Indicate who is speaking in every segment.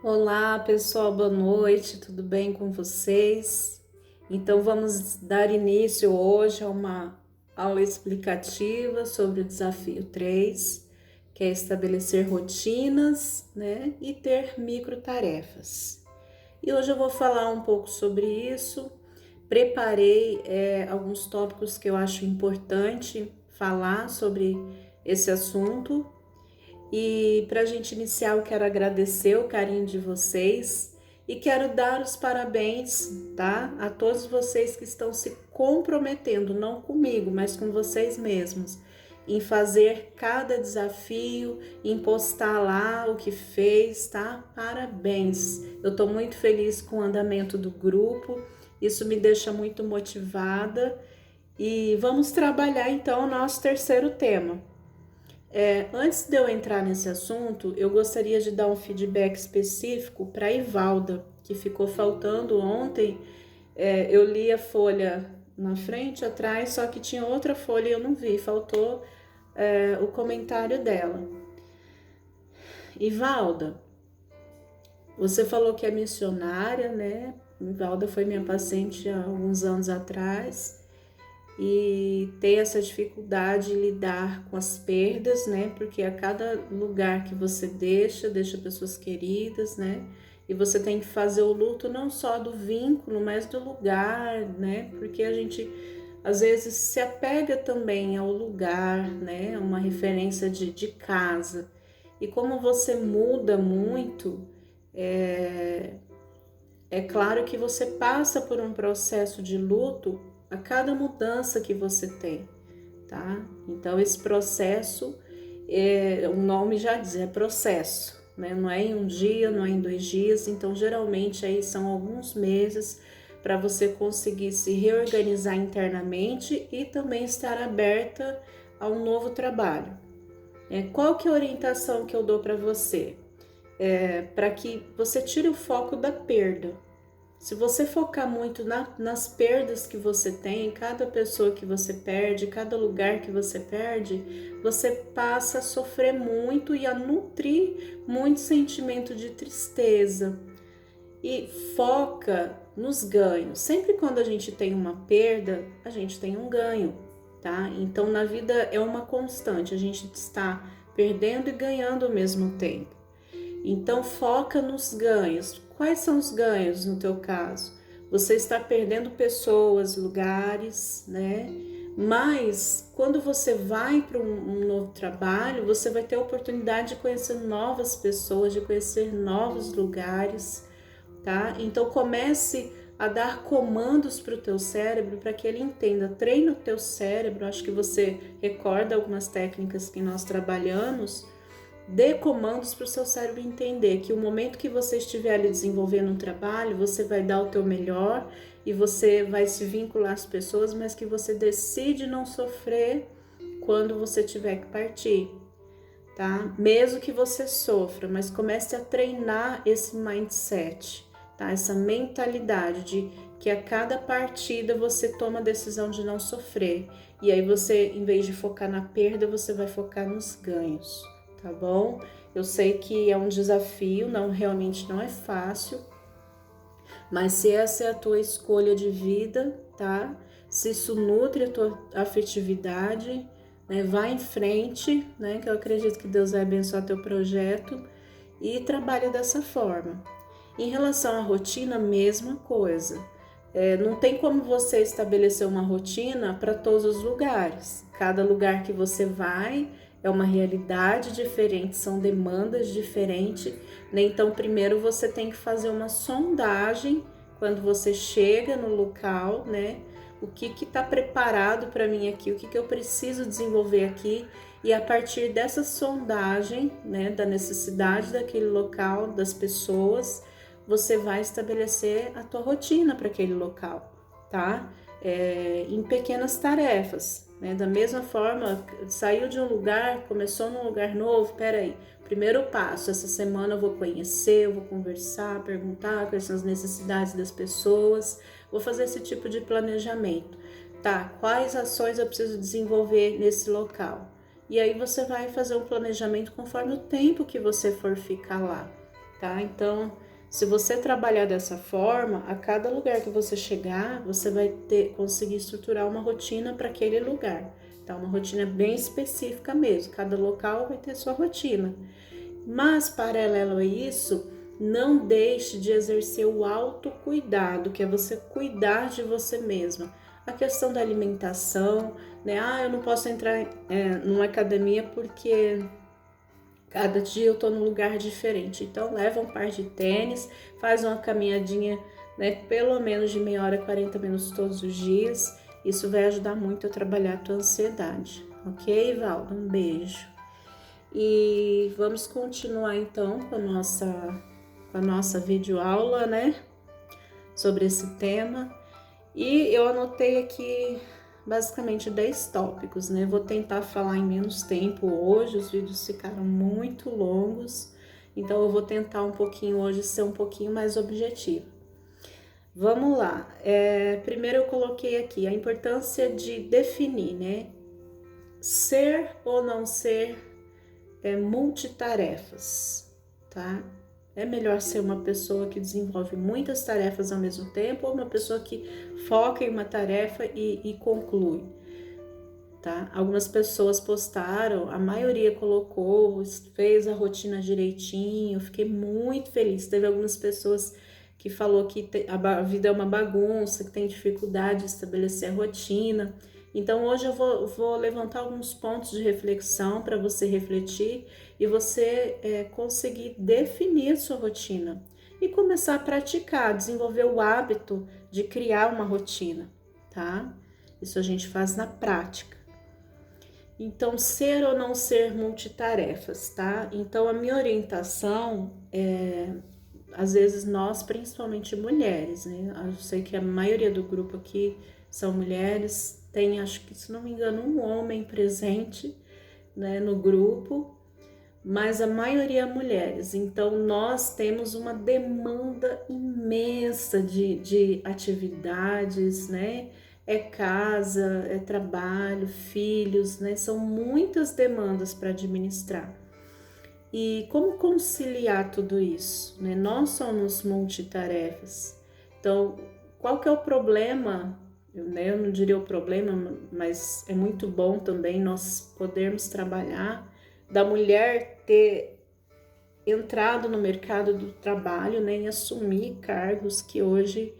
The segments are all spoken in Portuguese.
Speaker 1: Olá, pessoal, boa noite, tudo bem com vocês? Então, vamos dar início hoje a uma aula explicativa sobre o desafio 3, que é estabelecer rotinas, e ter microtarefas. E hoje eu vou falar um pouco sobre isso. Preparei alguns tópicos que eu acho importante falar sobre esse assunto. E para a gente iniciar, eu quero agradecer o carinho de vocês e quero dar os parabéns, tá? A todos vocês que estão se comprometendo, não comigo, mas com vocês mesmos, em fazer cada desafio, em postar lá o que fez, tá? Parabéns! Eu estou muito feliz com o andamento do grupo, isso me deixa muito motivada e vamos trabalhar então o nosso terceiro tema. Antes de eu entrar nesse assunto, eu gostaria de dar um feedback específico para a Ivalda, que ficou faltando ontem. Eu li a folha na frente, atrás, só que tinha outra folha e eu não vi, faltou o comentário dela. Ivalda, você falou que é missionária, né? Ivalda foi minha paciente há alguns anos atrás e tem essa dificuldade de lidar com as perdas, né? Porque a cada lugar que você deixa pessoas queridas, né? E você tem que fazer o luto não só do vínculo, mas do lugar, né? Porque a gente às vezes se apega também ao lugar, né? Uma referência de casa. E como você muda muito, é claro que você passa por um processo de luto a cada mudança que você tem, tá? Então esse processo, o nome já diz, é processo, né? Não é em um dia, não é em 2 dias, então geralmente aí são alguns meses para você conseguir se reorganizar internamente e também estar aberta a um novo trabalho. Qual que é a orientação que eu dou para você? Para que você tire o foco da perda. Se você focar muito nas perdas que você tem, cada pessoa que você perde, cada lugar que você perde, você passa a sofrer muito e a nutrir muito sentimento de tristeza. E foca nos ganhos. Sempre quando a gente tem uma perda, a gente tem um ganho, tá? Então na vida é uma constante, a gente está perdendo e ganhando ao mesmo tempo. Então foca nos ganhos. Quais são os ganhos no teu caso? Você está perdendo pessoas, lugares, né? Mas quando você vai para um novo trabalho, você vai ter a oportunidade de conhecer novas pessoas, de conhecer novos lugares, tá? Então comece a dar comandos para o teu cérebro para que ele entenda. Treina o teu cérebro. Acho que você recorda algumas técnicas que nós trabalhamos. Dê comandos para o seu cérebro entender que o momento que você estiver ali desenvolvendo um trabalho, você vai dar o teu melhor e você vai se vincular às pessoas, mas que você decide não sofrer quando você tiver que partir, tá? Mesmo que você sofra, mas comece a treinar esse mindset, tá? Essa mentalidade de que a cada partida você toma a decisão de não sofrer. E aí você, em vez de focar na perda, você vai focar nos ganhos. Tá bom? Eu sei que é um desafio, realmente não é fácil, mas se essa é a tua escolha de vida, tá? Se isso nutre a tua afetividade, né? Vai em frente, né? Que eu acredito que Deus vai abençoar teu projeto e trabalha dessa forma. Em relação à rotina, mesma coisa. Não tem como você estabelecer uma rotina para todos os lugares. Cada lugar que você vai é uma realidade diferente, são demandas diferentes, né? Então, primeiro você tem que fazer uma sondagem quando você chega no local, né? O que está preparado para mim aqui, o que eu preciso desenvolver aqui, e a partir dessa sondagem, né, da necessidade daquele local, das pessoas, você vai estabelecer a tua rotina para aquele local, tá? Em pequenas tarefas, né? Da mesma forma, saiu de um lugar, começou num lugar novo, peraí, primeiro passo, essa semana eu vou conhecer, eu vou conversar, perguntar quais são as necessidades das pessoas, vou fazer esse tipo de planejamento, tá? Quais ações eu preciso desenvolver nesse local? E aí você vai fazer um planejamento conforme o tempo que você for ficar lá, tá? Então, se você trabalhar dessa forma, a cada lugar que você chegar, você vai conseguir estruturar uma rotina para aquele lugar, tá? Uma rotina bem específica mesmo, cada local vai ter sua rotina. Mas, paralelo a isso, não deixe de exercer o autocuidado, que é você cuidar de você mesma. A questão da alimentação, né? Eu não posso entrar numa academia porque cada dia eu tô num lugar diferente. Então, leva um par de tênis, faz uma caminhadinha, né? Pelo menos de meia hora, 40 minutos todos os dias. Isso vai ajudar muito a trabalhar a tua ansiedade. Ok, Valdo? Um beijo. E vamos continuar então com a nossa videoaula, né? Sobre esse tema. E eu anotei aqui basicamente 10 tópicos, né? Vou tentar falar em menos tempo hoje, os vídeos ficaram muito longos, então eu vou tentar um pouquinho hoje ser um pouquinho mais objetivo. Vamos lá. Primeiro eu coloquei aqui a importância de definir, né? Ser ou não ser multitarefas, tá? É melhor ser uma pessoa que desenvolve muitas tarefas ao mesmo tempo ou uma pessoa que foca em uma tarefa e conclui, tá? Algumas pessoas postaram, a maioria colocou, fez a rotina direitinho, fiquei muito feliz. Teve algumas pessoas que falou que a vida é uma bagunça, que tem dificuldade de estabelecer a rotina. Então hoje eu vou levantar alguns pontos de reflexão para você refletir e você conseguir definir a sua rotina e começar a praticar, desenvolver o hábito de criar uma rotina, tá? Isso a gente faz na prática. Então, ser ou não ser multitarefas, tá? Então, a minha orientação às vezes nós, principalmente mulheres, né? Eu sei que a maioria do grupo aqui são mulheres, tem, acho que, se não me engano, um homem presente, né, no grupo, mas a maioria é mulheres. Então, nós temos uma demanda imensa de atividades, né? É casa, é trabalho, filhos, né? São muitas demandas para administrar. E como conciliar tudo isso, né? Nós somos multitarefas. Então, qual que é o problema? Eu não diria o problema, mas é muito bom também nós podermos trabalhar, da mulher ter entrado no mercado do trabalho, né, e assumir cargos que hoje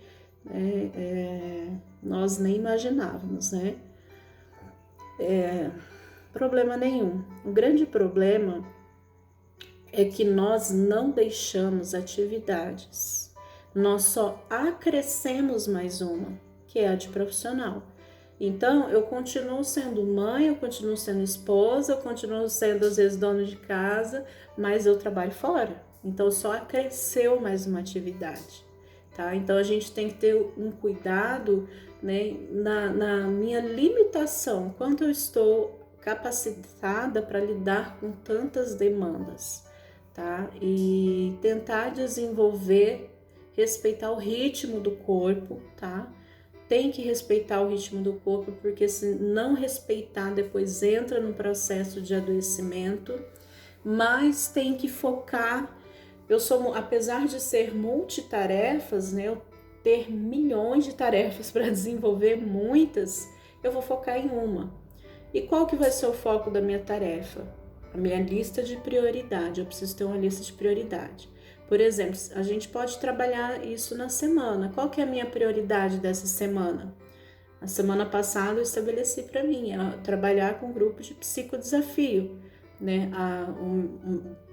Speaker 1: nós nem imaginávamos, né? Problema nenhum. O grande problema é que nós não deixamos atividades, nós só acrescemos mais uma, que é a de profissional. Então, eu continuo sendo mãe, eu continuo sendo esposa, eu continuo sendo, às vezes, dona de casa, mas eu trabalho fora. Então, só acresceu mais uma atividade, tá? Então, a gente tem que ter um cuidado, né, na minha limitação, quanto eu estou capacitada para lidar com tantas demandas, tá? E tentar desenvolver, respeitar o ritmo do corpo, tá? Tem que respeitar o ritmo do corpo, porque se não respeitar, depois entra no processo de adoecimento, mas tem que focar. Apesar de ser multitarefas, né, eu ter milhões de tarefas para desenvolver, muitas, eu vou focar em uma. E qual que vai ser o foco da minha tarefa? A minha lista de prioridade, eu preciso ter uma lista de prioridade. Por exemplo, a gente pode trabalhar isso na semana. Qual que é a minha prioridade dessa semana? A semana passada eu estabeleci para mim trabalhar com grupos de psicodesafio, né?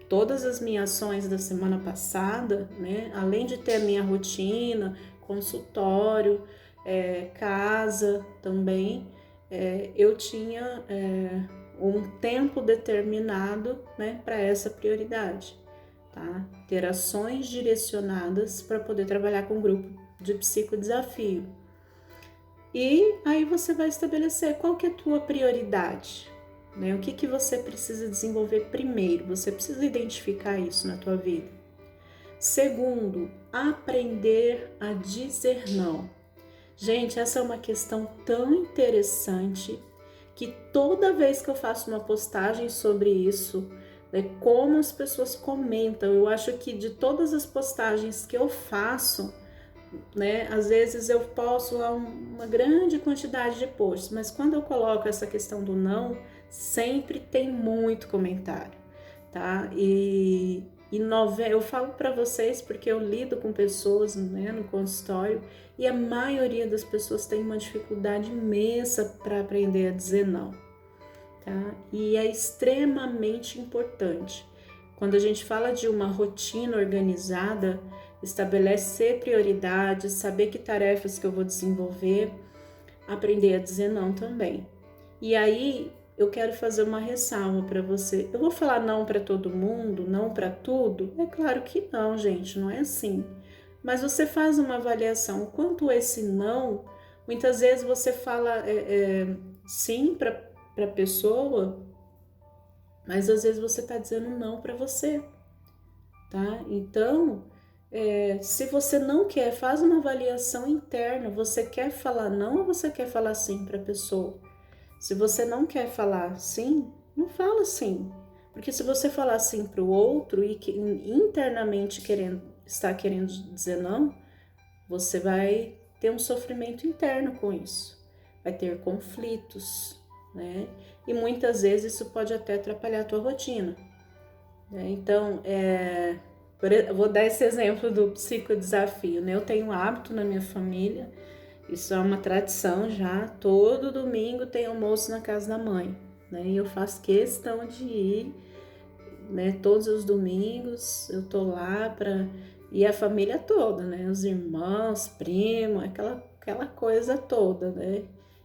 Speaker 1: Todas as minhas ações da semana passada, né? Além de ter a minha rotina, consultório, casa também, eu tinha um tempo determinado, né, para essa prioridade. Tá? Ter ações direcionadas para poder trabalhar com um grupo de psicodesafio. E aí você vai estabelecer qual que é a tua prioridade, né? O que você precisa desenvolver primeiro, você precisa identificar isso na tua vida. Segundo, aprender a dizer não. Gente, essa é uma questão tão interessante que toda vez que eu faço uma postagem sobre isso, né? Como as pessoas comentam. Eu acho que de todas as postagens que eu faço, né, às vezes eu posto lá uma grande quantidade de posts, mas quando eu coloco essa questão do não, sempre tem muito comentário, tá? Eu falo para vocês porque eu lido com pessoas, né, no consultório, e a maioria das pessoas tem uma dificuldade imensa para aprender a dizer não, tá? E é extremamente importante. Quando a gente fala de uma rotina organizada, estabelecer prioridades, saber que tarefas que eu vou desenvolver, aprender a dizer não também. E aí eu quero fazer uma ressalva para você. Eu vou falar não para todo mundo, não para tudo? É claro que não, gente, não é assim. Mas você faz uma avaliação. Quanto esse não, muitas vezes você fala sim para a pessoa, mas às vezes você está dizendo não para você, tá? Então, se você não quer, faz uma avaliação interna. Você quer falar não ou você quer falar sim para a pessoa? Se você não quer falar sim, não fala sim. Porque se você falar sim para o outro e que internamente está querendo dizer não, você vai ter um sofrimento interno com isso. Vai ter conflitos, né? E muitas vezes isso pode até atrapalhar a tua rotina, né? Então, eu vou dar esse exemplo do psicodesafio, né? Eu tenho um hábito na minha família, isso é uma tradição já, todo domingo tem almoço na casa da mãe, né? E eu faço questão de ir, né? Todos os domingos eu tô lá e a família toda, né? Os irmãos, primos, aquela coisa toda, né?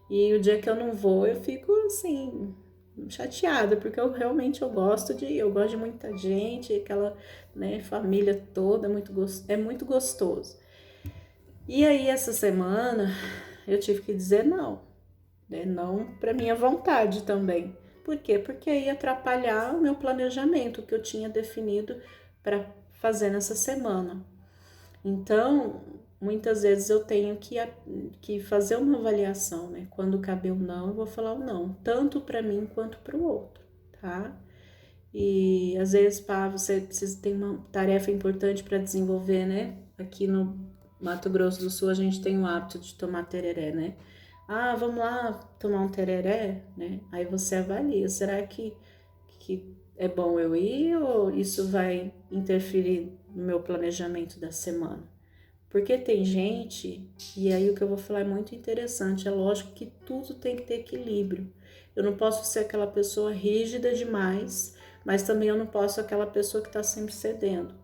Speaker 1: E o dia que eu não vou, eu fico assim, chateada, porque eu gosto de muita gente, aquela, né, família toda, é muito gostoso. E aí essa semana eu tive que dizer não, né? Não para minha vontade também. Por quê? Porque ia atrapalhar o meu planejamento que eu tinha definido para fazer nessa semana. Então, muitas vezes eu tenho que fazer uma avaliação, né? Quando caber o não, eu vou falar o não, tanto para mim quanto para o outro, tá? E às vezes, pá, você precisa ter uma tarefa importante para desenvolver, né? Aqui no Mato Grosso do Sul a gente tem o hábito de tomar tereré, né? Ah, vamos lá tomar um tereré, né? Aí você avalia, será que é bom eu ir ou isso vai interferir no meu planejamento da semana? Porque tem gente, e aí o que eu vou falar é muito interessante, é lógico que tudo tem que ter equilíbrio. Eu não posso ser aquela pessoa rígida demais, mas também eu não posso ser aquela pessoa que está sempre cedendo,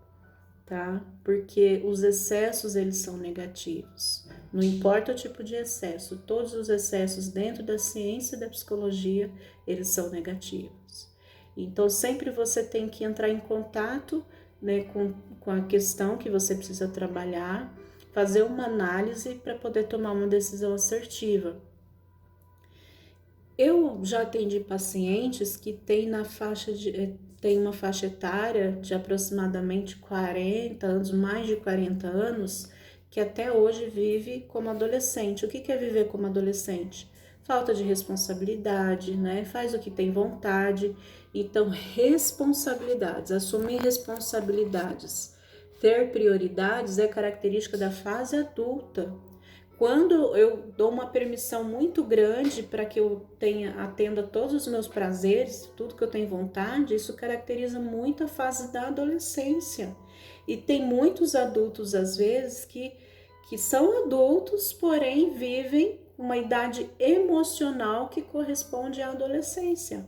Speaker 1: tá? Porque os excessos, eles são negativos. Não importa o tipo de excesso, todos os excessos dentro da ciência e da psicologia, eles são negativos. Então, sempre você tem que entrar em contato, né, com a questão que você precisa trabalhar, fazer uma análise para poder tomar uma decisão assertiva. Eu já atendi pacientes que têm tem uma faixa etária de aproximadamente 40 anos, mais de 40 anos, que até hoje vive como adolescente. O que é viver como adolescente? Falta de responsabilidade, né? Faz o que tem vontade. Então, responsabilidades, assumir responsabilidades, ter prioridades é característica da fase adulta. Quando eu dou uma permissão muito grande para que eu atenda todos os meus prazeres, tudo que eu tenho vontade, isso caracteriza muito a fase da adolescência. E tem muitos adultos, às vezes, que são adultos, porém vivem uma idade emocional que corresponde à adolescência,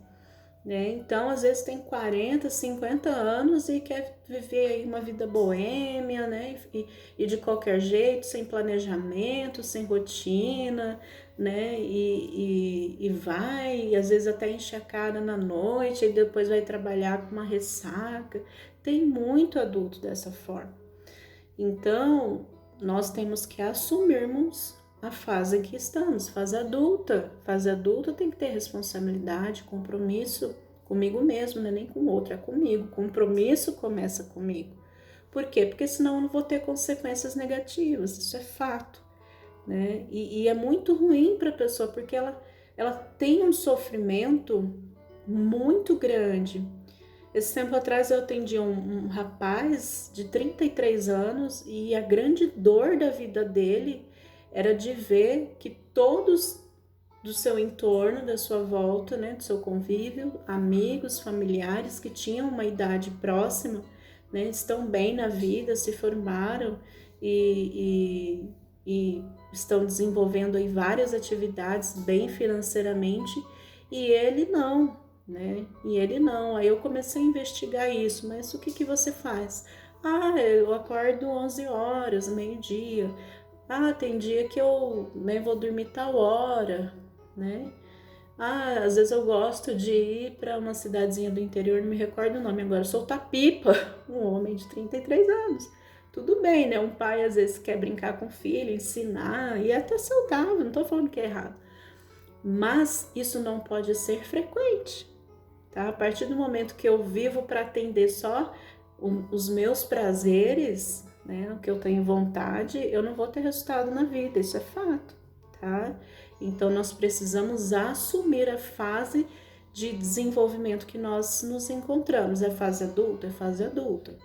Speaker 1: né? Então, às vezes tem 40, 50 anos e quer viver aí uma vida boêmia, né? E de qualquer jeito, sem planejamento, sem rotina, né? E vai, e às vezes até enche a cara na noite e depois vai trabalhar com uma ressaca. Tem muito adulto dessa forma. Então, nós temos que assumirmos a fase em que estamos, fase adulta. Fase adulta tem que ter responsabilidade, compromisso comigo mesmo, não é nem com o outro, é comigo. Compromisso começa comigo. Por quê? Porque senão eu não vou ter consequências negativas, isso é fato, né? E é muito ruim para a pessoa, porque ela tem um sofrimento muito grande. Esse tempo atrás eu atendi um rapaz de 33 anos e a grande dor da vida dele era de ver que todos do seu entorno, da sua volta, né, do seu convívio, amigos, familiares que tinham uma idade próxima, né, estão bem na vida, se formaram e estão desenvolvendo aí várias atividades bem financeiramente e ele não, né? E ele não. Aí eu comecei a investigar isso, mas o que que você faz? Ah, eu acordo 11 horas, meio-dia. Ah, tem dia que eu, né, vou dormir tal hora, né? Ah, às vezes eu gosto de ir para uma cidadezinha do interior, não me recordo o nome agora, soltar pipa, um homem de 33 anos. Tudo bem, né? Um pai às vezes quer brincar com o filho, ensinar, e é até saudável, não tô falando que é errado. Mas isso não pode ser frequente, tá? A partir do momento que eu vivo para atender só os meus prazeres, né, o que eu tenho vontade, eu não vou ter resultado na vida, isso é fato, tá? Então nós precisamos assumir a fase de desenvolvimento que nós nos encontramos. É fase adulta? É fase adulta,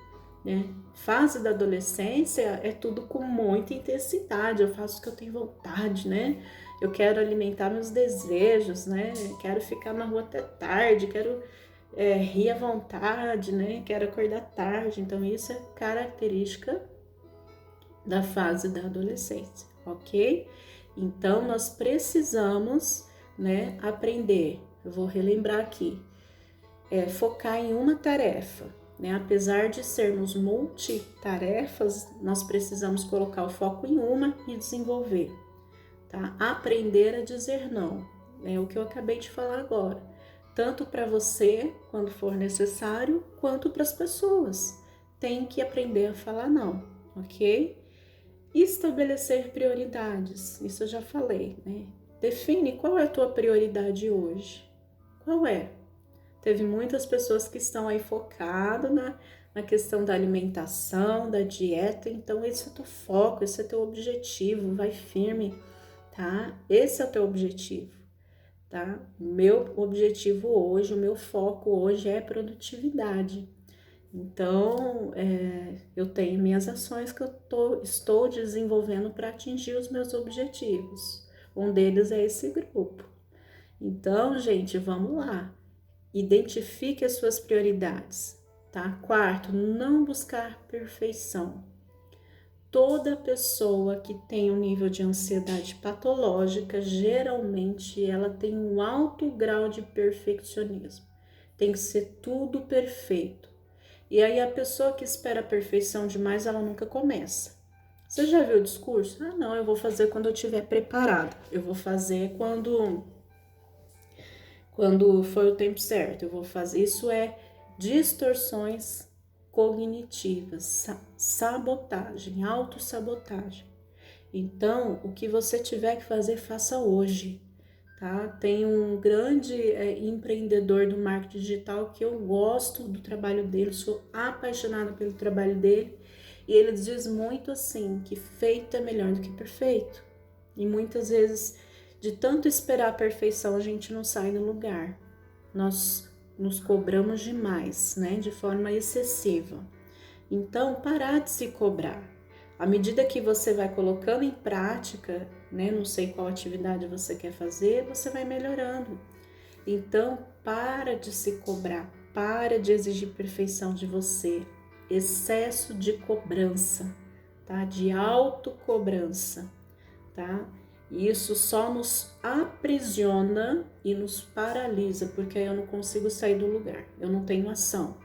Speaker 1: né? Fase da adolescência é tudo com muita intensidade, eu faço o que eu tenho vontade, né? Eu quero alimentar meus desejos, né? Quero ficar na rua até tarde, quero rir à vontade, né? Quero acordar tarde. Então, isso é característica da fase da adolescência, ok? Então, nós precisamos, né, aprender. Eu vou relembrar aqui. Focar em uma tarefa, né? Apesar de sermos multitarefas, nós precisamos colocar o foco em uma e desenvolver, tá? Aprender a dizer não, é o que eu acabei de falar agora. Tanto para você, quando for necessário, quanto para as pessoas. Tem que aprender a falar não, ok? Estabelecer prioridades, isso eu já falei, né? Define qual é a tua prioridade hoje. Qual é? Teve muitas pessoas que estão aí focadas na questão da alimentação, da dieta, então esse é o teu foco, esse é o teu objetivo, vai firme, tá? Esse é o teu objetivo, tá? O meu objetivo hoje, o meu foco hoje é produtividade. Então, eu tenho minhas ações que eu estou desenvolvendo para atingir os meus objetivos. Um deles é esse grupo. Então, gente, vamos lá. Identifique as suas prioridades, tá? Quarto, não buscar perfeição. Toda pessoa que tem um nível de ansiedade patológica, geralmente ela tem um alto grau de perfeccionismo. Tem que ser tudo perfeito. E aí a pessoa que espera a perfeição demais, ela nunca começa. Você já viu o discurso? Ah, não, eu vou fazer quando eu estiver preparado. Eu vou fazer quando for o tempo certo. Eu vou fazer. Isso é distorções cognitivas, sabotagem, autossabotagem. Então, o que você tiver que fazer, faça hoje, tá? Tem um grande empreendedor do marketing digital que eu gosto do trabalho dele, sou apaixonada pelo trabalho dele, e ele diz muito assim, que feito é melhor do que perfeito. E muitas vezes, de tanto esperar a perfeição, a gente não sai do lugar. Nós nos cobramos demais, né? De forma excessiva. Então, parar de se cobrar. À medida que você vai colocando em prática, né? Não sei qual atividade você quer fazer, você vai melhorando. Então, para de se cobrar, para de exigir perfeição de você. Excesso de cobrança, tá? De autocobrança, tá? Isso só nos aprisiona e nos paralisa, porque aí eu não consigo sair do lugar, eu não tenho ação.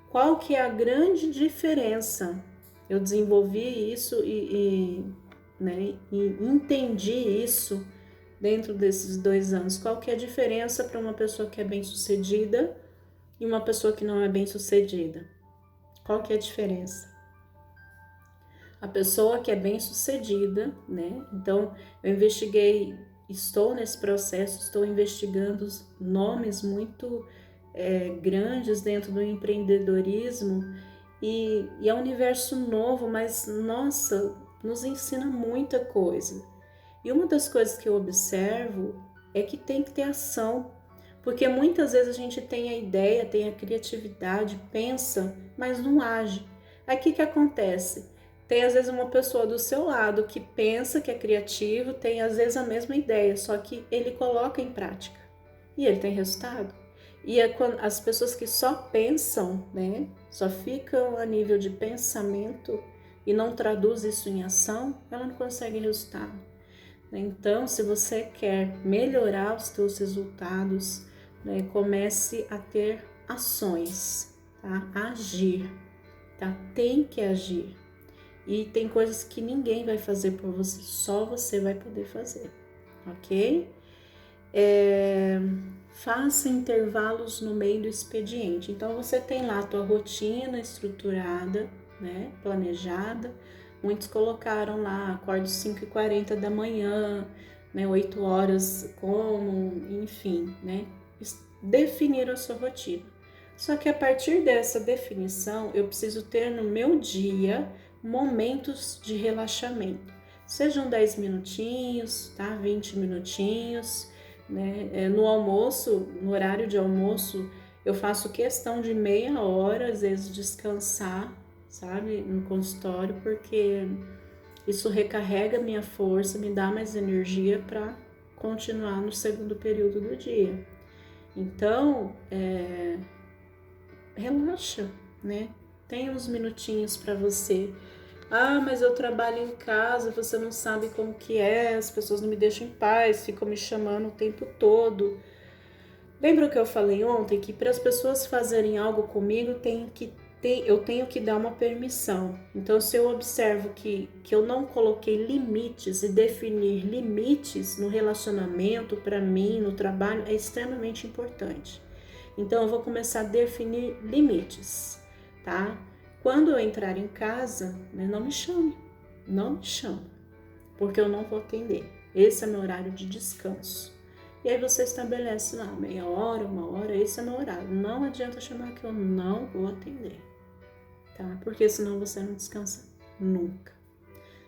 Speaker 1: Qual que é a grande diferença? Eu desenvolvi isso né, e entendi isso dentro desses 2 anos. Qual que é a diferença para uma pessoa que é bem-sucedida e uma pessoa que não é bem-sucedida? Qual que é a diferença? A pessoa que é bem-sucedida, né? Então, eu investiguei, estou nesse processo, estou investigando nomes muito grandes dentro do empreendedorismo e é um universo novo, mas, nossa, nos ensina muita coisa. E uma das coisas que eu observo é que tem que ter ação. Porque muitas vezes a gente tem a ideia, tem a criatividade, pensa, mas não age. Aí o que acontece? Tem às vezes uma pessoa do seu lado que pensa que é criativo, tem às vezes a mesma ideia, só que ele coloca em prática e ele tem resultado. E é quando as pessoas que só pensam, né, só ficam a nível de pensamento e não traduz isso em ação, ela não consegue resultado. Então, se você quer melhorar os seus resultados, né, comece a ter ações, tá? Agir, tá? Tem que agir. E tem coisas que ninguém vai fazer por você, só você vai poder fazer, ok? Faça intervalos no meio do expediente. Então, você tem lá a tua rotina estruturada, né, planejada. Muitos colocaram lá, acordo 5h40 da manhã, né, 8 horas como, enfim, né, definiram a sua rotina. Só que a partir dessa definição, eu preciso ter no meu dia momentos de relaxamento. Sejam 10 minutinhos, tá? 20 minutinhos, né? No almoço, no horário de almoço, eu faço questão de meia hora, às vezes, descansar, sabe? No consultório, porque isso recarrega minha força, me dá mais energia para continuar no segundo período do dia. Então, relaxa, né? Tem uns minutinhos para você. Ah, mas eu trabalho em casa, você não sabe como que é, as pessoas não me deixam em paz, ficam me chamando o tempo todo. Lembra o que eu falei ontem? Que para as pessoas fazerem algo comigo, eu tenho que dar uma permissão. Então, se eu observo que eu não coloquei limites e definir limites no relacionamento, para mim, no trabalho, é extremamente importante. Então, eu vou começar a definir limites, tá? Quando eu entrar em casa, né, não me chame, porque eu não vou atender. Esse é meu horário de descanso. E aí você estabelece lá, meia hora, uma hora, esse é meu horário. Não adianta chamar que eu não vou atender, tá? Porque senão você não descansa nunca,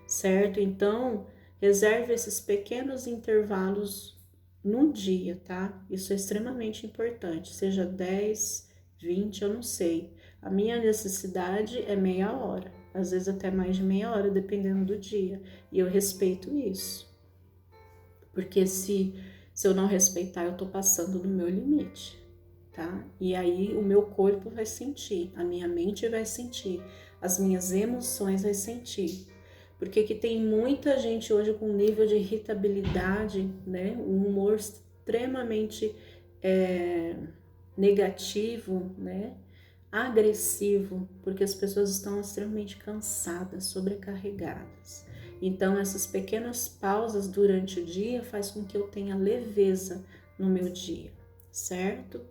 Speaker 1: certo? Então, reserve esses pequenos intervalos no dia, tá? Isso é extremamente importante, seja 10, 20, eu não sei. A minha necessidade é meia hora, às vezes até mais de meia hora, dependendo do dia. E eu respeito isso. Porque se eu não respeitar, eu tô passando do meu limite, tá? E aí o meu corpo vai sentir, a minha mente vai sentir, as minhas emoções vai sentir. Porque que tem muita gente hoje com nível de irritabilidade, né? Um humor extremamente negativo, né? Agressivo, porque as pessoas estão extremamente cansadas, sobrecarregadas. Então, essas pequenas pausas durante o dia faz com que eu tenha leveza no meu dia, certo?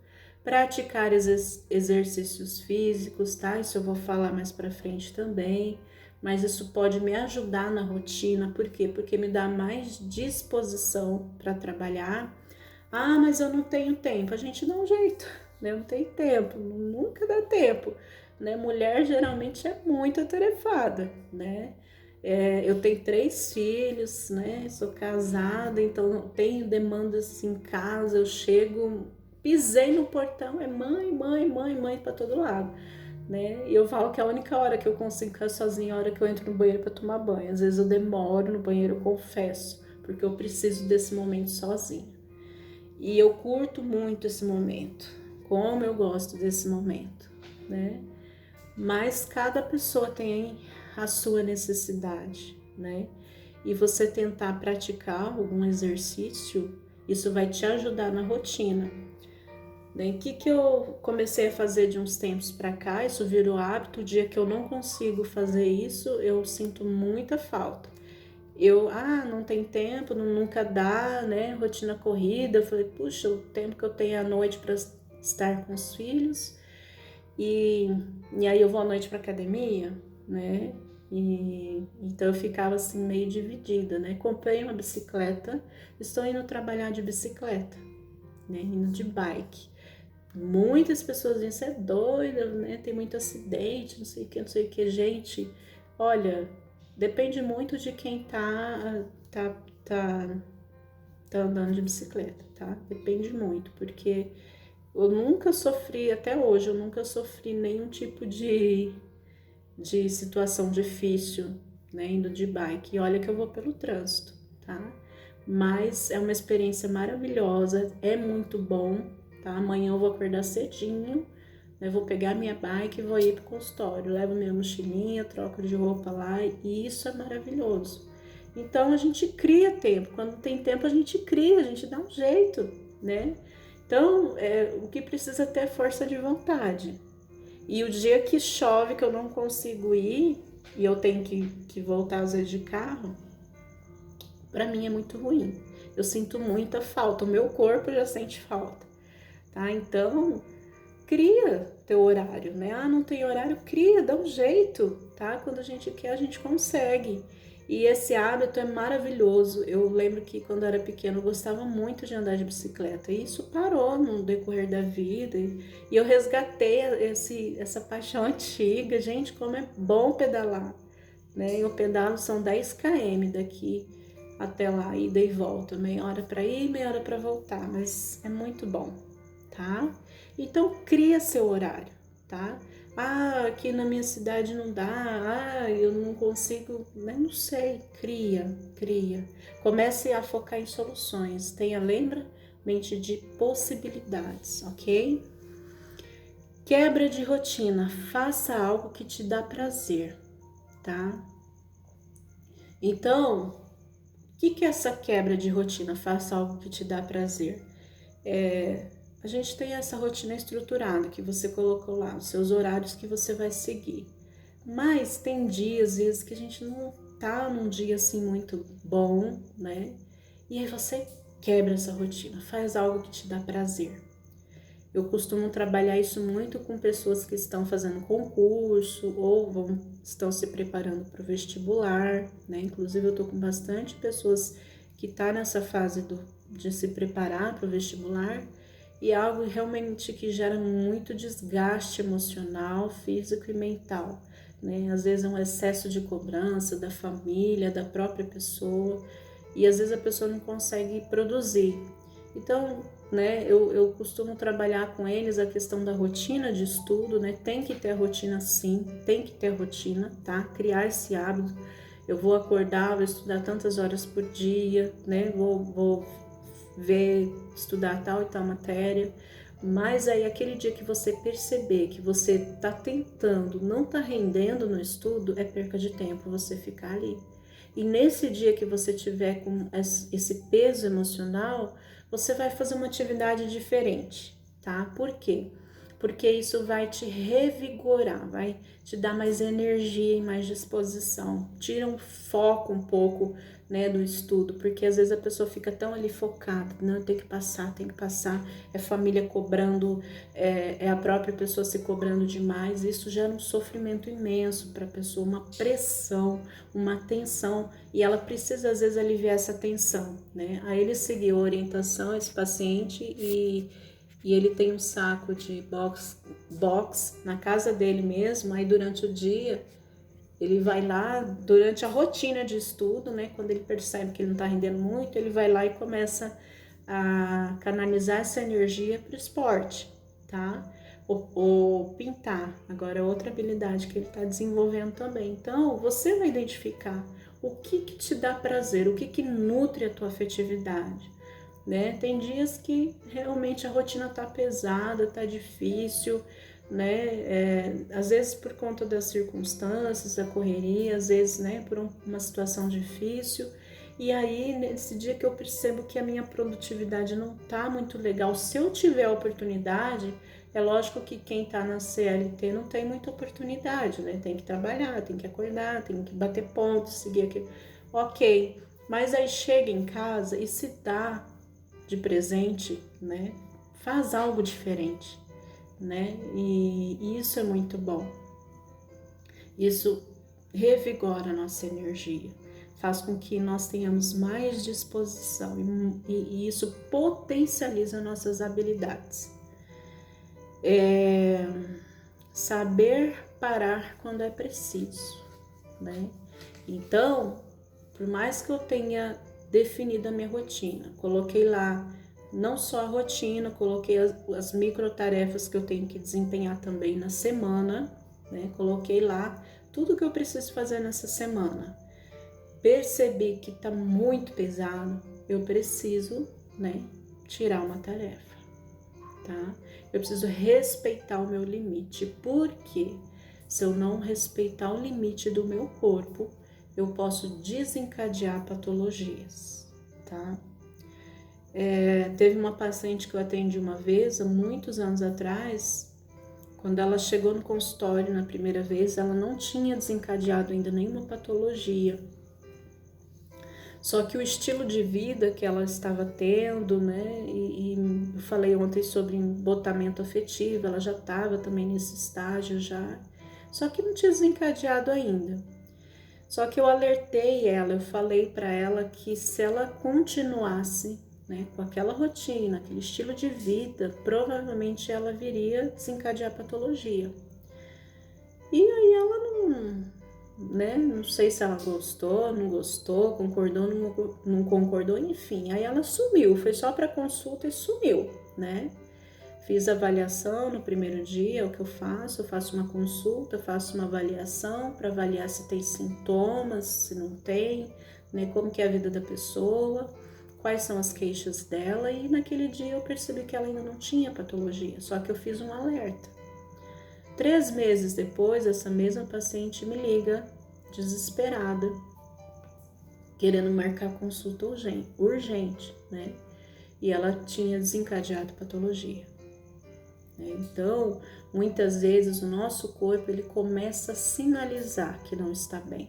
Speaker 1: Praticar exercícios físicos, tá? Isso eu vou falar mais pra frente também, mas isso pode me ajudar na rotina, por quê? Porque me dá mais disposição para trabalhar. Ah, mas eu não tenho tempo. A gente dá um jeito, né? Não tem tempo, nunca dá tempo, né? Mulher geralmente é muito atarefada, né? Eu tenho 3 filhos, né? Sou casada, então tenho demandas em casa. Eu chego, pisei no portão, é mãe, mãe, mãe, mãe para todo lado, né? E eu falo que a única hora que eu consigo ficar sozinha é a hora que eu entro no banheiro para tomar banho. Às vezes eu demoro no banheiro, eu confesso, porque eu preciso desse momento sozinha. E eu curto muito esse momento, como eu gosto desse momento, né? Mas cada pessoa tem a sua necessidade, né? E você tentar praticar algum exercício, isso vai te ajudar na rotina. Né? O que eu comecei a fazer de uns tempos para cá, isso virou hábito. O dia que eu não consigo fazer isso, eu sinto muita falta. Não tem tempo, nunca dá, né? Rotina corrida. Eu falei, puxa, o tempo que eu tenho à noite para estar com os filhos. E aí eu vou à noite para academia, né? Então eu ficava assim meio dividida, né? Comprei uma bicicleta, estou indo trabalhar de bicicleta, né? Indo de bike. Muitas pessoas dizem, você é doida, né? Tem muito acidente, não sei o que, não sei o que. Gente, olha, depende muito de quem tá tá andando de bicicleta, tá? Depende muito, porque eu nunca sofri, até hoje, eu nunca sofri nenhum tipo de situação difícil, né, indo de bike. E olha que eu vou pelo trânsito, tá? Mas é uma experiência maravilhosa, é muito bom, tá? Amanhã eu vou acordar cedinho, né, vou pegar minha bike e vou ir pro consultório, levo minha mochilinha, troco de roupa lá e isso é maravilhoso. Então a gente cria tempo, quando tem tempo a gente cria, a gente dá um jeito, né? Então o que precisa ter é força de vontade. E o dia que chove, que eu não consigo ir, e eu tenho que voltar às vezes de carro, para mim é muito ruim. Eu sinto muita falta, o meu corpo já sente falta, tá? Então, cria teu horário, né? Ah, não tem horário? Cria, dá um jeito, tá? Quando a gente quer, a gente consegue. E esse hábito é maravilhoso. Eu lembro que quando eu era pequena eu gostava muito de andar de bicicleta. E isso parou no decorrer da vida. E eu resgatei essa paixão antiga. Gente, como é bom pedalar, né? Eu pedalo, são 10 km daqui até lá, ida e volta. Meia hora para ir, meia hora para voltar. Mas é muito bom, tá? Então, cria seu horário, tá? Ah, aqui na minha cidade não dá, ah, eu não consigo, né? Não sei, cria. Comece a focar em soluções, lembra? Mente de possibilidades, ok? Quebra de rotina, faça algo que te dá prazer, tá? Então, o que é essa quebra de rotina? Faça algo que te dá prazer. A gente tem essa rotina estruturada que você colocou lá, os seus horários que você vai seguir. Mas tem dias, às vezes, que a gente não tá num dia assim muito bom, né? E aí você quebra essa rotina, faz algo que te dá prazer. Eu costumo trabalhar isso muito com pessoas que estão fazendo concurso ou estão se preparando para o vestibular, né? Inclusive eu tô com bastante pessoas que tá nessa fase de se preparar para o vestibular e é algo realmente que gera muito desgaste emocional, físico e mental, né? Às vezes é um excesso de cobrança da família, da própria pessoa e às vezes a pessoa não consegue produzir. Então, né, eu costumo trabalhar com eles a questão da rotina de estudo, né? Tem que ter a rotina sim, tem que ter a rotina, tá? Criar esse hábito. Eu vou acordar, vou estudar tantas horas por dia, né? Vou ver, estudar tal e tal matéria. Mas aí aquele dia que você perceber que você tá tentando, não tá rendendo no estudo, é perca de tempo você ficar ali. E nesse dia que você tiver com esse peso emocional, você vai fazer uma atividade diferente, tá? Por quê? Porque isso vai te revigorar, vai te dar mais energia e mais disposição. Tira um foco um pouco, né, do estudo, porque às vezes a pessoa fica tão ali focada, não, tem que passar, é família cobrando, é a própria pessoa se cobrando demais, isso gera um sofrimento imenso para a pessoa, uma pressão, uma tensão, e ela precisa às vezes aliviar essa tensão, né? Aí ele seguiu a orientação, esse paciente, e ele tem um saco de box na casa dele mesmo, aí durante o dia ele vai lá, durante a rotina de estudo, né, quando ele percebe que ele não está rendendo muito, ele vai lá e começa a canalizar essa energia para o esporte, tá? Ou pintar, agora é outra habilidade que ele está desenvolvendo também. Então, você vai identificar o que te dá prazer, o que nutre a tua afetividade, né? Tem dias que realmente a rotina tá pesada, tá difícil, né? Às vezes por conta das circunstâncias, da correria, às vezes, né, por uma situação difícil. E aí, nesse dia que eu percebo que a minha produtividade não tá muito legal, se eu tiver a oportunidade, é lógico que quem tá na CLT não tem muita oportunidade, né? Tem que trabalhar, tem que acordar, tem que bater ponto, seguir aquilo. Ok, mas aí chega em casa e se dá de presente, né? Faz algo diferente, né? E isso é muito bom. Isso revigora a nossa energia, faz com que nós tenhamos mais disposição e isso potencializa nossas habilidades. Saber parar quando é preciso, né? Então, por mais que eu tenha definida a minha rotina. Coloquei lá não só a rotina, coloquei as micro tarefas que eu tenho que desempenhar também na semana, né? Coloquei lá tudo que eu preciso fazer nessa semana. Percebi que tá muito pesado, eu preciso, né, tirar uma tarefa, tá? Eu preciso respeitar o meu limite, porque se eu não respeitar o limite do meu corpo, eu posso desencadear patologias, tá? Teve uma paciente que eu atendi uma vez, há muitos anos atrás, quando ela chegou no consultório na primeira vez, ela não tinha desencadeado ainda nenhuma patologia. Só que o estilo de vida que ela estava tendo, né, e eu falei ontem sobre embotamento afetivo, ela já estava também nesse estágio já, só que não tinha desencadeado ainda. Só que eu alertei ela, eu falei para ela que se ela continuasse, né, com aquela rotina, aquele estilo de vida, provavelmente ela viria desencadear patologia. E aí ela não sei se ela gostou, não gostou, concordou, não concordou, enfim. Aí ela sumiu, foi só para consulta e sumiu, né? Fiz avaliação no primeiro dia, é o que eu faço uma consulta, faço uma avaliação para avaliar se tem sintomas, se não tem, né? Como que é a vida da pessoa, quais são as queixas dela, e naquele dia eu percebi que ela ainda não tinha patologia, só que eu fiz um alerta. 3 meses depois, essa mesma paciente me liga, desesperada, querendo marcar consulta urgente, né? E ela tinha desencadeado patologia. Então, muitas vezes o nosso corpo ele começa a sinalizar que não está bem.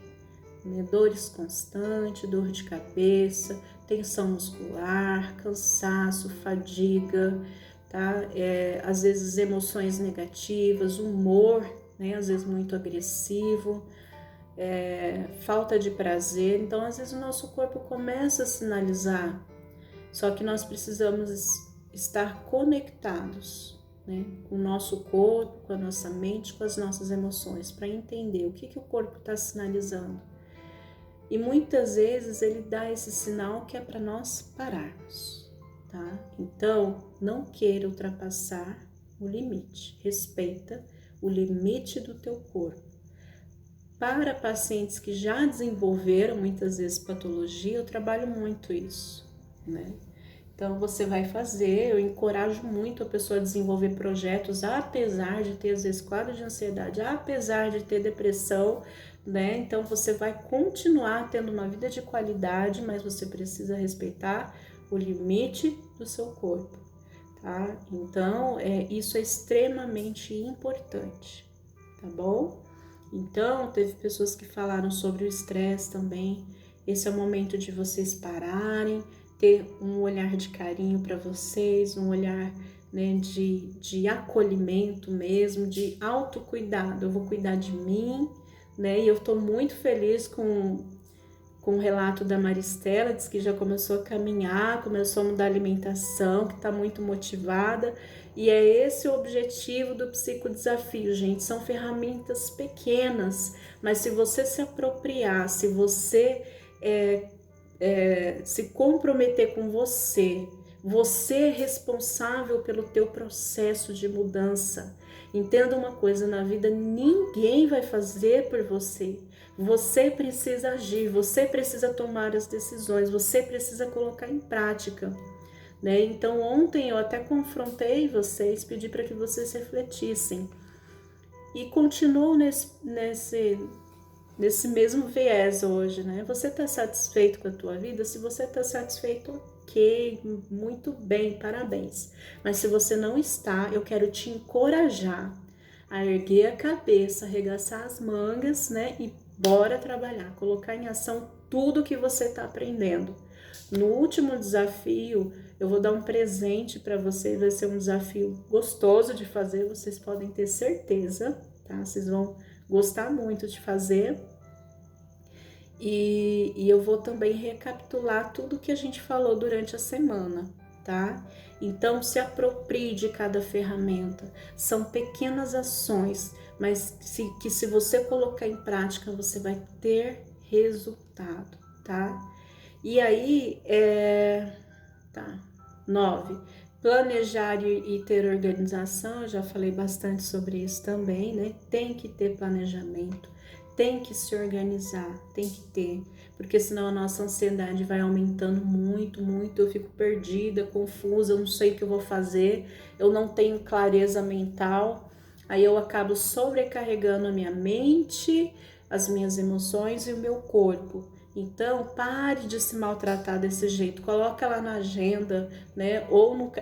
Speaker 1: Dores constantes, dor de cabeça, tensão muscular, cansaço, fadiga, tá? Às vezes emoções negativas, humor, né? Às vezes muito agressivo, falta de prazer. Então, às vezes o nosso corpo começa a sinalizar, só que nós precisamos estar conectados, né? Com o nosso corpo, com a nossa mente, com as nossas emoções, para entender o que o corpo está sinalizando. E muitas vezes ele dá esse sinal que é para nós pararmos, tá? Então, não queira ultrapassar o limite, respeita o limite do teu corpo. Para pacientes que já desenvolveram muitas vezes patologia, eu trabalho muito isso, né? Então você vai fazer, eu encorajo muito a pessoa a desenvolver projetos, apesar de ter às vezes quadro de ansiedade, apesar de ter depressão, né? Então você vai continuar tendo uma vida de qualidade, mas você precisa respeitar o limite do seu corpo, tá? Então isso é extremamente importante, tá bom? Então teve pessoas que falaram sobre o estresse também. Esse é o momento de vocês pararem, ter um olhar de carinho para vocês, um olhar, né, de acolhimento mesmo, de autocuidado. Eu vou cuidar de mim, né? E eu estou muito feliz com o relato da Maristela, diz que já começou a caminhar, começou a mudar a alimentação, que está muito motivada. E é esse o objetivo do psicodesafio, gente. São ferramentas pequenas, mas se você se apropriar, se você se comprometer com você é responsável pelo teu processo de mudança. Entenda uma coisa, na vida ninguém vai fazer por você. Você precisa agir, você precisa tomar as decisões, você precisa colocar em prática, né? Então ontem eu até confrontei vocês, pedi para que vocês refletissem e continuo nesse mesmo viés hoje, né? Você está satisfeito com a tua vida? Se você está satisfeito, ok, muito bem, parabéns. Mas se você não está, eu quero te encorajar a erguer a cabeça, arregaçar as mangas, né? E bora trabalhar, colocar em ação tudo que você está aprendendo. No último desafio, eu vou dar um presente para vocês, vai ser um desafio gostoso de fazer, vocês podem ter certeza, tá? Vocês vão gostar muito de fazer. E eu vou também recapitular tudo que a gente falou durante a semana, tá? Então, se aproprie de cada ferramenta. São pequenas ações, mas que se você colocar em prática, você vai ter resultado, tá? E aí, tá, 9. Planejar e ter organização, eu já falei bastante sobre isso também, né? Tem que ter planejamento, tem que se organizar, tem que ter, porque senão a nossa ansiedade vai aumentando muito, muito, eu fico perdida, confusa, eu não sei o que eu vou fazer, eu não tenho clareza mental, aí eu acabo sobrecarregando a minha mente, as minhas emoções e o meu corpo. Então, pare de se maltratar desse jeito, coloca lá na agenda, né? Ou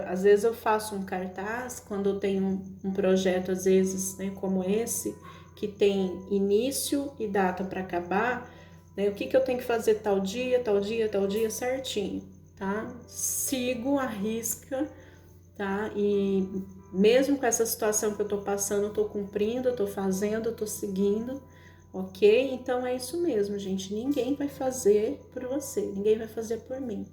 Speaker 1: às vezes eu faço um cartaz quando eu tenho um projeto, às vezes, né, como esse, que tem início e data para acabar, né? O que eu tenho que fazer tal dia, tal dia, tal dia, certinho, tá? Sigo a risca, tá? E mesmo com essa situação que eu tô passando, eu tô cumprindo, eu tô fazendo, eu tô seguindo. Ok? Então é isso mesmo, gente. Ninguém vai fazer por você, ninguém vai fazer por mim.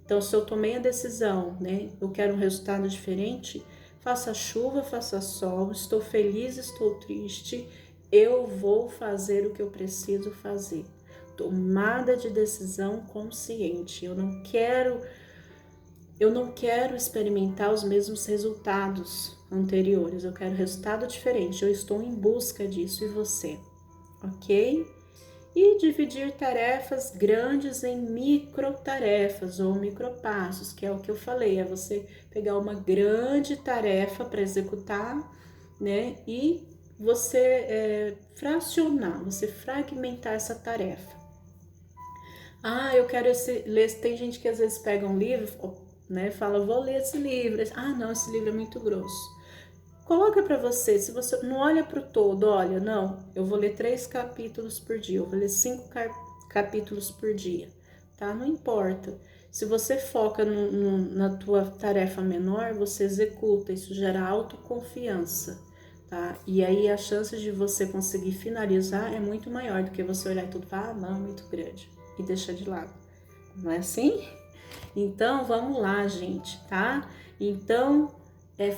Speaker 1: Então, se eu tomei a decisão, né? Eu quero um resultado diferente, faça chuva, faça sol, estou feliz, estou triste, eu vou fazer o que eu preciso fazer. Tomada de decisão consciente. Eu não quero experimentar os mesmos resultados anteriores. Eu quero resultado diferente. Eu estou em busca disso. E você? Ok? E dividir tarefas grandes em microtarefas ou micropassos, que é o que eu falei, é você pegar uma grande tarefa para executar, né? E você fracionar, você fragmentar essa tarefa. Ah, eu quero ler. Tem gente que às vezes pega um livro, né? Fala, vou ler esse livro. Ah, não, esse livro é muito grosso. Coloca para você, se você não olha para o todo, olha, não, eu vou ler 3 capítulos por dia, eu vou ler 5 capítulos por dia, tá? Não importa. Se você foca na tua tarefa menor, você executa, isso gera autoconfiança, tá? E aí a chance de você conseguir finalizar é muito maior do que você olhar tudo e falar, ah, não, é muito grande, e deixar de lado. Não é assim? Então, vamos lá, gente, tá? Então,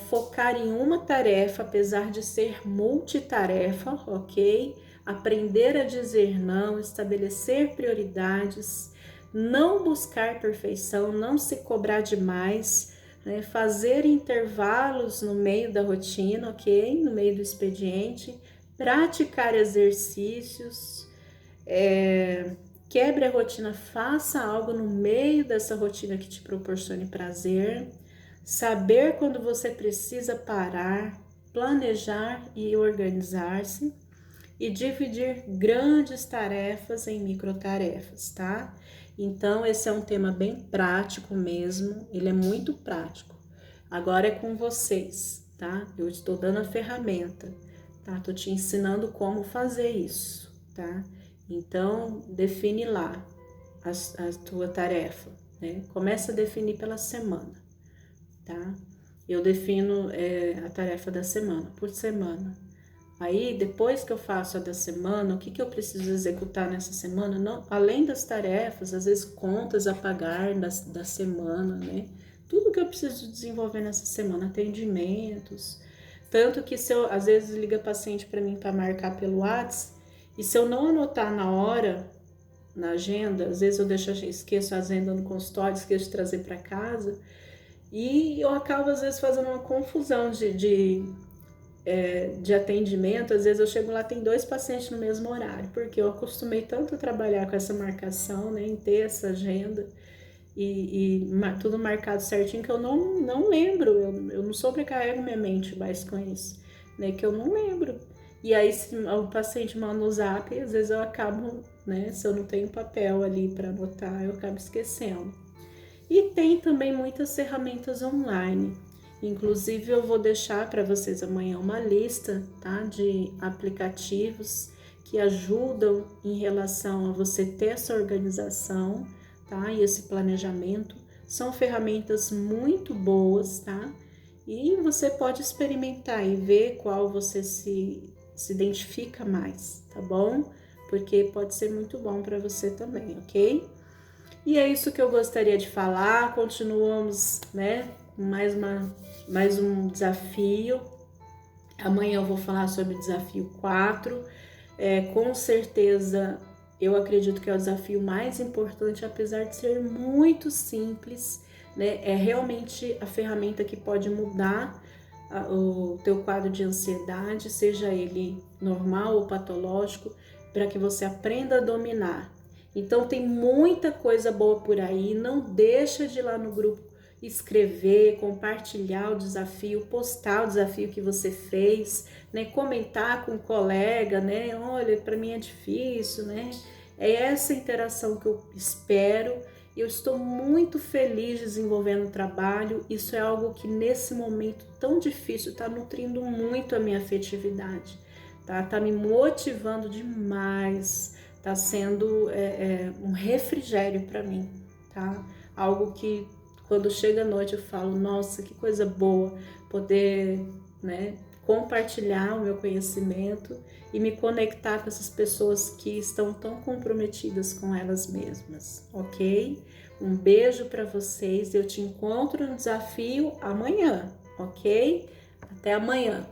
Speaker 1: focar em uma tarefa, apesar de ser multitarefa, ok? Aprender a dizer não, estabelecer prioridades, não buscar perfeição, não se cobrar demais, né? Fazer intervalos no meio da rotina, ok? No meio do expediente, praticar exercícios, quebre a rotina, faça algo no meio dessa rotina que te proporcione prazer, saber quando você precisa parar, planejar e organizar-se e dividir grandes tarefas em microtarefas, tá? Então, esse é um tema bem prático mesmo, ele é muito prático. Agora é com vocês, tá? Eu estou dando a ferramenta, tá? Tô te ensinando como fazer isso, tá? Então, define lá a tua tarefa, né? Começa a definir pela semana, tá? Eu defino a tarefa da semana, por semana. Aí, depois que eu faço a da semana, o que eu preciso executar nessa semana? Não, além das tarefas, às vezes contas a pagar da semana, né? Tudo que eu preciso desenvolver nessa semana, atendimentos. Tanto que se eu, às vezes, liga paciente para mim para marcar pelo WhatsApp, e se eu não anotar na hora, na agenda, às vezes esqueço a agenda no consultório, esqueço de trazer para casa, e eu acabo, às vezes, fazendo uma confusão de atendimento. Às vezes eu chego lá, tem 2 pacientes no mesmo horário, porque eu acostumei tanto a trabalhar com essa marcação, né, em ter essa agenda e tudo marcado certinho, que eu não lembro, eu não sobrecarrego minha mente mais com isso, né, que eu não lembro. E aí, se o paciente manda no zap, às vezes eu acabo, né, se eu não tenho papel ali para anotar, eu acabo esquecendo. E tem também muitas ferramentas online. Inclusive, eu vou deixar para vocês amanhã uma lista, tá, de aplicativos que ajudam em relação a você ter essa organização, tá, e esse planejamento. São ferramentas muito boas, tá? E você pode experimentar e ver qual você se identifica mais, tá bom? Porque pode ser muito bom para você também, ok? E é isso que eu gostaria de falar. Continuamos, né, com mais um desafio. Amanhã eu vou falar sobre o desafio 4. Com certeza eu acredito que é o desafio mais importante, apesar de ser muito simples, né? É realmente a ferramenta que pode mudar o teu quadro de ansiedade, seja ele normal ou patológico, para que você aprenda a dominar. Então tem muita coisa boa por aí, não deixa de ir lá no grupo escrever, compartilhar o desafio, postar o desafio que você fez, né? Comentar com um colega, né? Olha, para mim é difícil, né? É essa interação que eu espero. Eu estou muito feliz desenvolvendo o trabalho. Isso é algo que nesse momento tão difícil está nutrindo muito a minha afetividade, tá? Tá me motivando demais. Tá sendo um refrigério para mim, tá? Algo que quando chega a noite eu falo, nossa, que coisa boa poder, né, compartilhar o meu conhecimento e me conectar com essas pessoas que estão tão comprometidas com elas mesmas, ok? Um beijo para vocês, eu te encontro no desafio amanhã, ok? Até amanhã!